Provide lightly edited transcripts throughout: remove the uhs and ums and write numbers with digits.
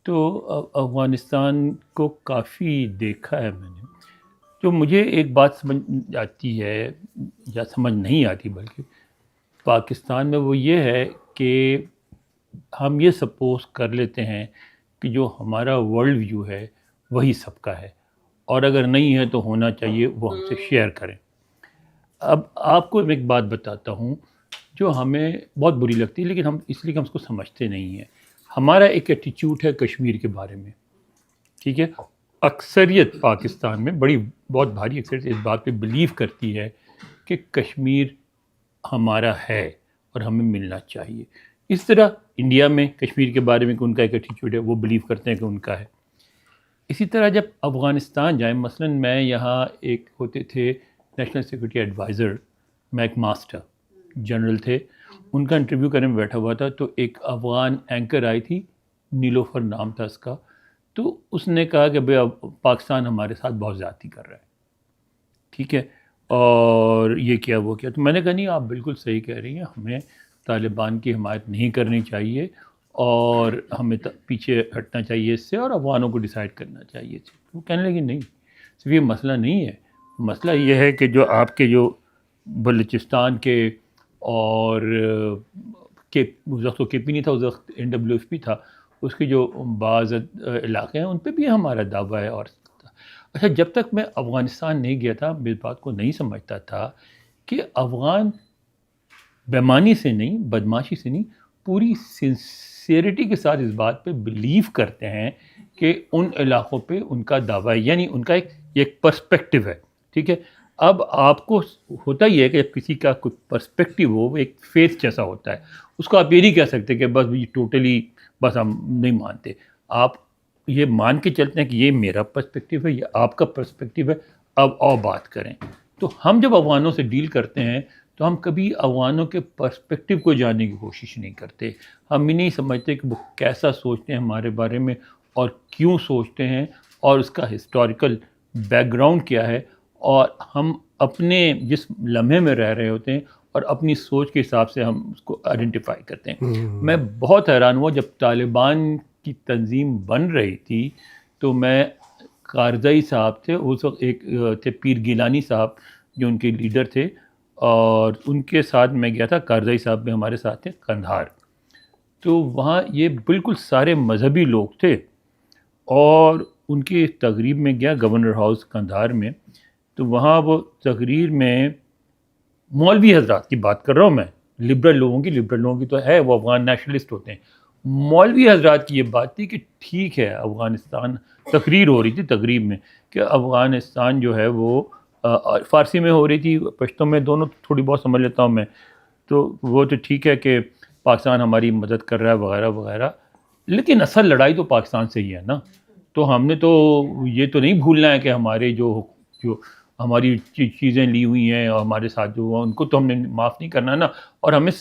تو افغانستان کو کافی دیکھا ہے میں نے. جو مجھے ایک بات سمجھ آتی ہے یا سمجھ نہیں آتی بلکہ پاکستان میں، وہ یہ ہے کہ ہم یہ سپوز کر لیتے ہیں کہ جو ہمارا ورلڈ ویو ہے وہی سب کا ہے، اور اگر نہیں ہے تو ہونا چاہیے وہ ہم سے شیئر کریں. اب آپ کو ایک بات بتاتا ہوں جو ہمیں بہت بری لگتی ہے، لیکن ہم اس لیے کہ ہم اس کو سمجھتے نہیں ہیں. ہمارا ایک ایٹیچیوڈ ہے کشمیر کے بارے میں، ٹھیک ہے. اکثریت پاکستان میں بہت بھاری اکثریت اس بات پہ بلیو کرتی ہے کہ کشمیر ہمارا ہے اور ہمیں ملنا چاہیے. اس طرح انڈیا میں کشمیر کے بارے میں کہ ان کا ایک ایٹیچیوڈ ہے، وہ بلیو کرتے ہیں کہ ان کا ہے. اسی طرح جب افغانستان جائیں، مثلا میں یہاں ایک ہوتے تھے national security adviser McMaster general تھے، ان کا انٹرویو کرنے میں بیٹھا ہوا تھا، تو ایک افغان اینکر آئی تھی، نیلوفر نام تھا اس کا. تو اس نے کہا کہ بھئی اب پاکستان ہمارے ساتھ بہت زیادتی کر رہا ہے، ٹھیک ہے، اور یہ کیا وہ کیا. تو میں نے کہا نہیں، آپ بالکل صحیح کہہ رہی ہیں، ہمیں طالبان کی حمایت نہیں کرنی چاہیے اور ہمیں پیچھے ہٹنا چاہیے اس سے، اور افغانوں کو ڈیسائیڈ کرنا چاہیے. وہ کہنے لگی نہیں، صرف یہ مسئلہ نہیں ہے، مسئلہ یہ ہے کہ جو آپ کے جو بلوچستان کے اور اس وقت تو کے پی نہیں تھا، اس وقت این ڈبلیو ایف پی تھا، اس کے جو بعض علاقے ہیں ان پہ بھی ہمارا دعویٰ ہے. اور اچھا، جب تک میں افغانستان نہیں گیا تھا میں اس بات کو نہیں سمجھتا تھا کہ افغان بیمانی سے نہیں، بدماشی سے نہیں، پوری سنسیئرٹی کے ساتھ اس بات پہ بلیو کرتے ہیں کہ ان علاقوں پہ ان کا دعویٰ ہے، یعنی ان کا ایک پرسپیکٹیو ہے، ٹھیک ہے. اب آپ کو ہوتا ہی ہے کہ جب کسی کا کوئی پرسپیکٹیو ہو، وہ ایک فیتھ جیسا ہوتا ہے، اس کو آپ یہ نہیں کہہ سکتے کہ بس یہ ٹوٹلی بس ہم نہیں مانتے. آپ یہ مان کے چلتے ہیں کہ یہ میرا پرسپیکٹیو ہے، یہ آپ کا پرسپیکٹیو ہے، اب اور بات کریں. تو ہم جب افغانوں سے ڈیل کرتے ہیں تو ہم کبھی افغانوں کے پرسپیکٹیو کو جاننے کی کوشش نہیں کرتے. ہم یہ نہیں سمجھتے کہ وہ کیسا سوچتے ہیں ہمارے بارے میں اور کیوں سوچتے ہیں اور اس کا ہسٹوریکل بیک گراؤنڈ کیا ہے، اور ہم اپنے جس لمحے میں رہ رہے ہوتے ہیں اور اپنی سوچ کے حساب سے ہم اس کو آئیڈینٹیفائی کرتے ہیں. میں بہت حیران ہوا جب طالبان کی تنظیم بن رہی تھی، تو میں کارزئی صاحب تھے اس وقت، ایک تھے پیر گیلانی صاحب جو ان کے لیڈر تھے، اور ان کے ساتھ میں گیا تھا. کارزئی صاحب بھی ہمارے ساتھ تھے قندھار. تو وہاں یہ بالکل سارے مذہبی لوگ تھے، اور ان کی تقریب میں گیا گورنر ہاؤس قندھار میں. تو وہاں وہ تقریر میں مولوی حضرات کی بات کر رہا ہوں میں، لبرل لوگوں کی تو ہے، وہ افغان نیشنلسٹ ہوتے ہیں. مولوی حضرات کی یہ بات تھی کہ ٹھیک ہے افغانستان، تقریر ہو رہی تھی تقریب میں کہ افغانستان جو ہے وہ فارسی میں ہو رہی تھی، پشتو میں، دونوں تھوڑی بہت سمجھ لیتا ہوں میں. تو وہ تو ٹھیک ہے کہ پاکستان ہماری مدد کر رہا ہے وغیرہ وغیرہ، لیکن اصل لڑائی تو پاکستان سے ہی ہے نا. تو ہم نے تو یہ تو نہیں بھولنا ہے کہ ہمارے جو ہماری چیزیں لی ہوئی ہیں اور ہمارے ساتھ جو ہوا ان کو تو ہم نے معاف نہیں کرنا نا. اور ہمیں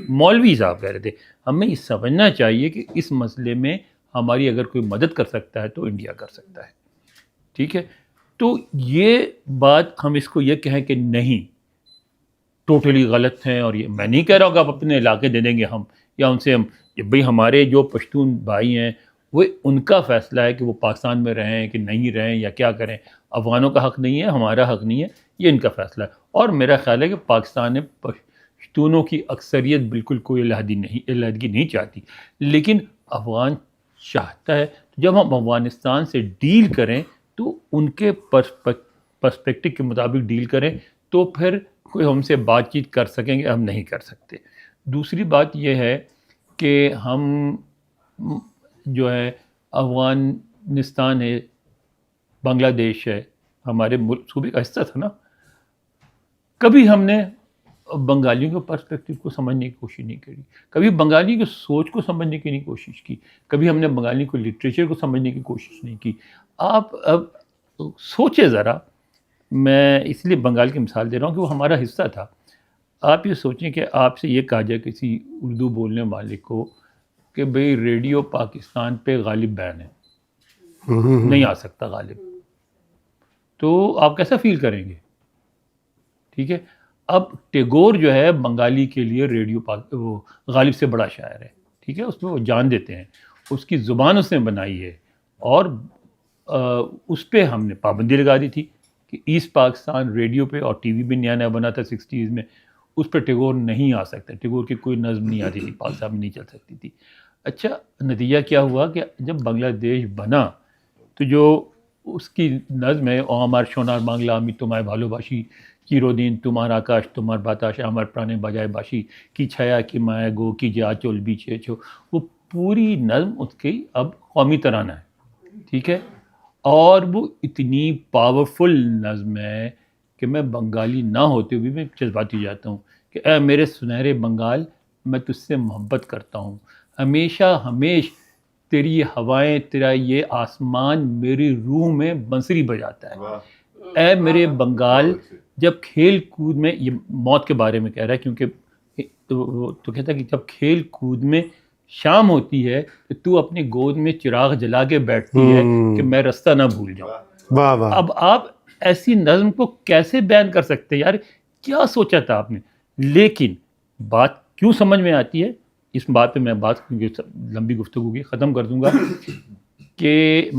مولوی صاحب کہہ رہے تھے، ہمیں یہ سمجھنا چاہیے کہ اس مسئلے میں ہماری اگر کوئی مدد کر سکتا ہے تو انڈیا کر سکتا ہے، ٹھیک ہے. تو یہ بات ہم اس کو یہ کہیں کہ نہیں ٹوٹلی غلط ہیں، اور یہ میں نہیں کہہ رہا ہوں کہ آپ اپنے علاقے دے دیں گے ہم، یا ان سے ہم، بھئی ہمارے جو پشتون بھائی ہیں وہ ان کا فیصلہ ہے کہ وہ پاکستان میں رہیں کہ نہیں رہیں یا کیا کریں. افغانوں کا حق نہیں ہے، ہمارا حق نہیں ہے، یہ ان کا فیصلہ ہے. اور میرا خیال ہے کہ پاکستان میں پشتونوں کی اکثریت بالکل کوئی علیحدگی نہیں چاہتی، لیکن افغان چاہتا ہے. جب ہم افغانستان سے ڈیل کریں تو ان کے پرسپیکٹو کے مطابق ڈیل کریں، تو پھر کوئی ہم سے بات چیت کر سکیں گے، ہم نہیں کر سکتے. دوسری بات یہ ہے کہ ہم جو ہے افغانستان ہے، بنگلہ دیش ہے، ہمارے ملک صوبے کا حصہ تھا نا، کبھی ہم نے بنگالیوں کے پرسپیکٹیو کو سمجھنے کی کوشش نہیں کری، کبھی بنگالی کی سوچ کو سمجھنے کی نہیں کوشش کی، کبھی ہم نے بنگالی کو لٹریچر کو سمجھنے کی کوشش نہیں کی. آپ اب سوچیں ذرا، میں اس لیے بنگال کی مثال دے رہا ہوں کہ وہ ہمارا حصہ تھا. آپ یہ سوچیں کہ آپ سے یہ کہا جائے کسی اردو بولنے والے کو کہ بھئی ریڈیو پاکستان پہ غالب بین ہے، نہیں آ سکتا غالب، تو آپ کیسا فیل کریں گے؟ ٹھیک ہے. اب ٹیگور جو ہے بنگالی کے لیے ریڈیو وہ غالب سے بڑا شاعر ہے، ٹھیک ہے، اس میں وہ جان دیتے ہیں. اس کی زبان اس نے بنائی ہے, اور اس پہ ہم نے پابندی لگا دی تھی کہ ایسٹ پاکستان ریڈیو پہ, اور ٹی وی بھی نیا نیا بنا تھا 60s میں, اس پہ ٹیگور نہیں آ سکتا, ٹیگور کی کوئی نظم نہیں آتی تھی, پاکستان میں نہیں چل سکتی تھی. اچھا نتیجہ کیا ہوا کہ جب بنگلہ دیش بنا تو جو اس کی نظم ہے, او আমার সোনার বাংলা আমি তোমায় ভালোবাসি, চিরদিন তোমার আকাশ তোমার বাতাস আমার প্রাণে বাজায় বাঁশি, کی چھایا کی مایا گو کی جا چول بیچے چھو, وہ پوری نظم اس کی اب قومی ترانہ ہے, ٹھیک ہے. اور وہ اتنی پاورفل نظم ہے کہ میں بنگالی نہ ہوتے ہوئے میں جذباتی جاتا ہوں کہ اے میرے سنہرے بنگال, میں تجھ سے محبت کرتا ہوں, ہمیشہ ہمیش تیری یہ ہوائیں, تیرا یہ آسمان میری روح میں بنسری بجاتا ہے. اے میرے بنگال, جب کھیل کود میں, یہ موت کے بارے میں کہہ رہا ہے کیونکہ تو کہتا ہے کہ جب کھیل کود میں شام ہوتی ہے تو تو اپنی گود میں چراغ جلا کے بیٹھتی ہے کہ میں رستہ نہ بھول جاؤں. اب آپ ایسی نظم کو کیسے بیان کر سکتے یار, کیا سوچا تھا آپ نے؟ لیکن بات کیوں سمجھ میں آتی ہے, اس بات پہ میں بات لمبی گفتگو کی ختم کر دوں گا کہ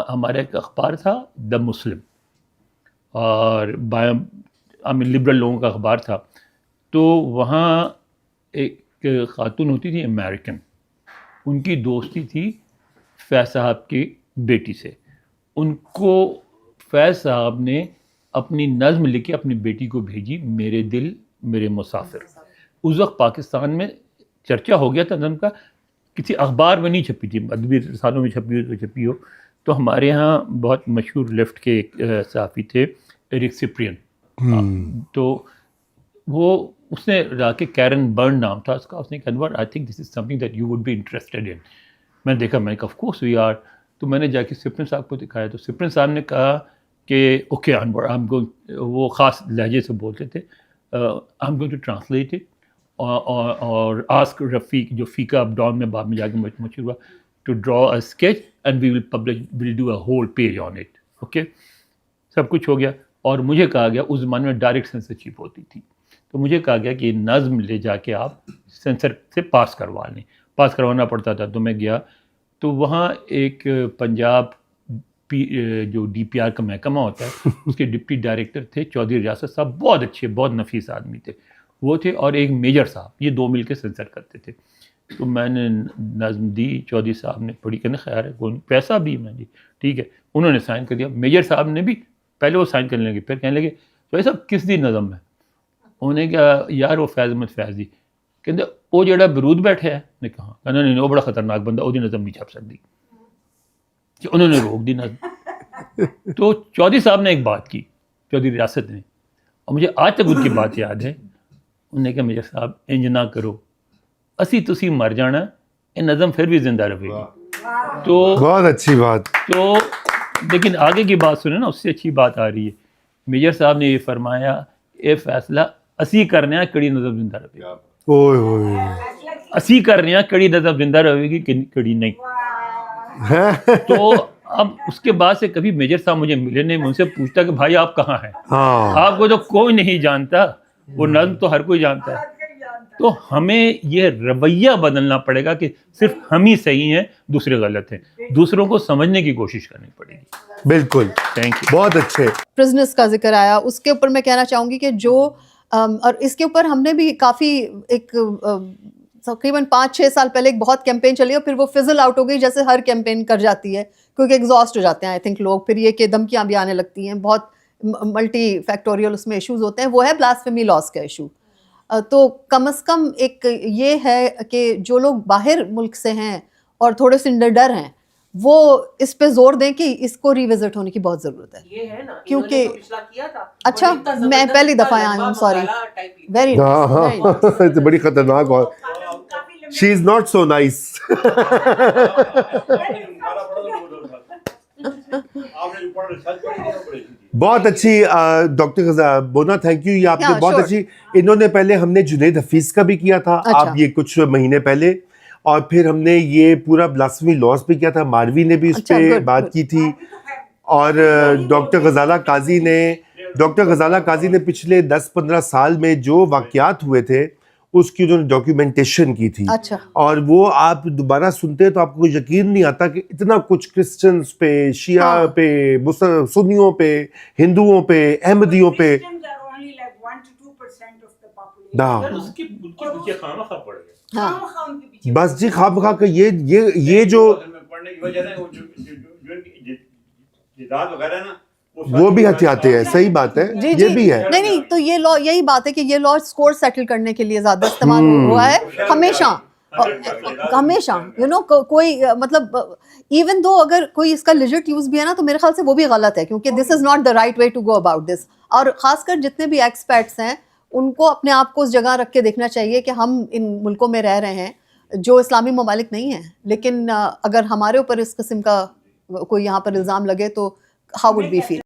ہمارا ایک اخبار تھا دا مسلم, اور لبرل لوگوں کا اخبار تھا, تو وہاں ایک خاتون ہوتی تھی امریکن, ان کی دوستی تھی فیض صاحب کی بیٹی سے. ان کو فیض صاحب نے اپنی نظم لکھ کے اپنی بیٹی کو بھیجی, میرے دل میرے مسافر. اس وقت پاکستان میں چرچا ہو گیا تھا نظم کا, کسی اخبار میں نہیں چھپی تھی, ادبی رسالوں میں چھپی ہو. تو ہمارے ہاں بہت مشہور لیفٹ کے ایک صحافی تھے ایرک سپرین, تو وہ اس نے را کے کیرن برن نام تھا اس کا, اس نے کہا Anwar I think this is something that you would be interested in. میں نے دیکھا, میں نے کہا آف کورس وی آر. تو میں نے جا کے سپرین صاحب کو دکھایا, تو سپرین صاحب نے کہا کہ okay Anwar I am going, وہ خاص لہجے سے بولتے تھے, I am going to translate it, اور آسک رفیق جو فیکا اپ ڈاؤن میں بعد میں جا کے مشہور ہوا, to draw a sketch and we will publish, will do a whole page on it. Okay, سب کچھ ہو گیا, اور مجھے کہا گیا, اس زمانے میں ڈائریکٹ سینسرشپ ہوتی تھی, تو مجھے کہا گیا کہ یہ نظم لے جا کے آپ سینسر سے پاس کروا لیں. پاس کروانا پڑتا تھا, تو میں گیا, تو وہاں ایک پنجاب جو ڈی پی آر کا محکمہ ہوتا ہے اس کے ڈپٹی ڈائریکٹر تھے چودھری ریاست صاحب, بہت اچھے بہت نفیس آدمی تھے وہ تھے, اور ایک میجر صاحب, یہ دو مل کے سینسر کرتے تھے. تو میں نے نظم دی, چودھری صاحب نے پڑھی, کہنے خیر ہے کوئی پیسہ بھی, میں جی ٹھیک ہے, انہوں نے سائن کر دیا. میجر صاحب نے بھی پہلے وہ سائن کرنے لگے, پھر کہنے لگے چودھری صاحب کس دی نظم ہے؟ انہوں نے کہا یار وہ فیض احمد فیض دی. کہتے وہ جڑا برود بیٹھے ہے, نے کہا کہنا نہیں وہ بڑا خطرناک بندہ, وہ دی نظم نہیں چھپ سکتی, کہ انہوں نے روک دی نظم. تو چودھری صاحب نے ایک بات کی, چودھری ریاست نے, اور مجھے آج تک ان کی بات یاد ہے. انہوں نے کہا میجر صاحب انج نہ کرو, اسی تسی مر جانا, یہ نظم پھر بھی زندہ رہے گی. تو بہت اچھی بات. تو لیکن آگے کی بات سنیں نا, اس سے اچھی بات آ رہی ہے. میجر صاحب نے یہ فرمایا, اے فیصلہ اسی کرنے کڑی نظم زندہ رہے گی, اسی کرنے کڑی نظم زندہ رہے گی, کڑی نہیں. تو اب اس کے بعد سے کبھی میجر صاحب مجھے ملے نہیں, میں ان سے پوچھتا کہ بھائی آپ کہاں ہیں, آپ کو تو کوئی نہیں جانتا, وہ نظم تو ہر کوئی جانتا ہے. تو ہمیں یہ رویہ بدلنا پڑے گا کہ صرف ہم ہی صحیح ہیں, دوسرے غلط ہیں, دوسروں کو سمجھنے کی کوشش کرنی پڑے گی. بالکل, تھینک یو. بہت اچھے. پرزنرز کا ذکر آیا, اس کے اوپر میں کہنا چاہوں گی کہ جو اور اس کے اوپر ہم نے بھی کافی ایک تقریباً 5-6 سال پہلے ایک بہت کیمپین چلی, اور پھر وہ فزل آؤٹ ہو گئی جیسے ہر کیمپین کر جاتی ہے, کیونکہ ایگزاسٹ ہو جاتے ہیں آئی تھنک لوگ, پھر یہ کہ دھمکیاں بھی آنے لگتی ہیں, بہت ملٹی فیکٹوریل اس میں ایشوز ہوتے ہیں. وہ ہے بلاسفیمی لاز کا ایشو. تو کم از کم ایک یہ ہے کہ جو لوگ باہر ملک سے ہیں اور تھوڑے سے ڈر ہیں, وہ اس پہ زور دیں کہ اس کو ریوزٹ ہونے کی بہت ضرورت ہے, کیونکہ اچھا میں پہلی دفعہ آئی ہوں, سوری, ویری بڑی خطرناک, اور شی از ناٹ سو نائس. بہت اچھی ڈاکٹر بونا, تھینک یو. یہ آپ نے بہت اچھی, انہوں نے پہلے ہم نے جنید حفیظ کا بھی کیا تھا, آپ یہ کچھ مہینے پہلے, اور پھر ہم نے یہ پورا بلاسفیمی لاز پہ کیا تھا, ماروی نے بھی اس پہ بات کی تھی, اور ڈاکٹر غزالہ قاضی نے پچھلے 10-15 سال میں جو واقعات ہوئے تھے اس کی انہوں نے ڈاکیومنٹیشن کی تھی. اچھا. اور وہ آپ دوبارہ سنتے ہیں تو آپ کو یقین نہیں آتا کہ اتنا کچھ کرسچنز پہ، شیعہ پہ، سنیوں پہ، ہندوؤں پہ، احمدیوں پہ. بس جی خواہ مخواہ کا یہ جو وہ بھی ہتھیاتے ہیں. صحیح بات ہے، یہ بھی ہے. نہیں تو یہ لا یہی بات ہے کہ یہ لا اسکور سیٹل کرنے کے لیے زیادہ استعمال ہوا ہے ہمیشہ. یو نو کوئی مطلب ایون دو اگر کوئی اس کا لیجٹ یوز بھی ہے نا تو میرے خیال سے وہ بھی غلط ہے، کیونکہ this is not the right way to go about this. اور خاص کر جتنے بھی ایکسپیٹس ہیں ان کو اپنے آپ کو اس جگہ رکھ کے دیکھنا چاہیے کہ ہم ان ملکوں میں رہ رہے ہیں جو اسلامی ممالک نہیں ہیں، لیکن اگر ہمارے اوپر اس قسم کا کوئی یہاں پر الزام لگے تو ہاؤ وڈ وی فیل.